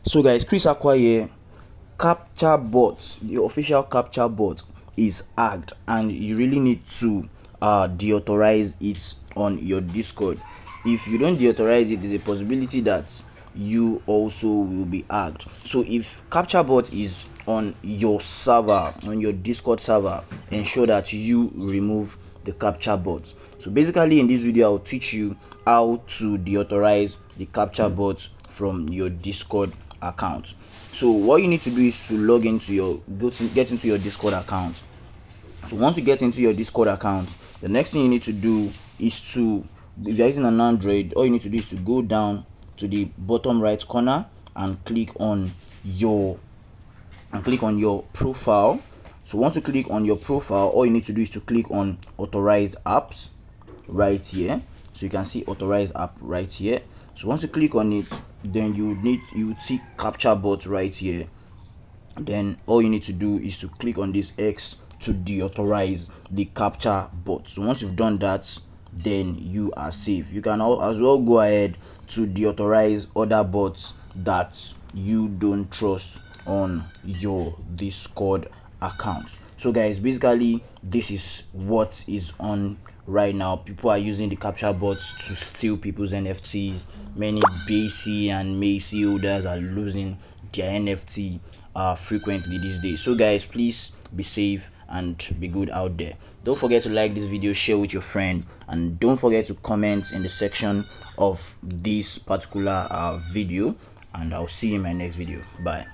So guys, Chris Aqua here. Captcha Bot, the official Captcha Bot, is hacked, and you really need to deauthorize it on your Discord. If you don't deauthorize it, there's a possibility that you also will be hacked. So if Captcha Bot is on your server, on your Discord server, ensure that you remove the Captcha Bot. So basically in this video I'll teach you how to deauthorize the Captcha Bot from your Discord account. So what you need to do is to log into your get into your Discord account. So once you get into your Discord account, the next thing you need to do is to, if you're using an Android, all you need to do is to go down to the bottom right corner and click on your profile. So once you click on your profile, all you need to do is to click on Authorized apps right here. So you can see Authorized app right here. So once you click on it, then you see Captcha Bot right here. Then all you need to do is to click on this X to deauthorize the Captcha Bot. So once you've done that, then you are safe. You can as well go ahead to deauthorize other bots that you don't trust on your Discord account. So guys, basically this is what is on right now. People are using the Captcha bots to steal people's NFTs. Many BAYC and MAYC holders are losing their NFT frequently these days. So guys, please be safe and be good out there. Don't forget to like this video, share with your friend, and don't forget to comment in the section of this particular video, and I'll see you in my next video. Bye.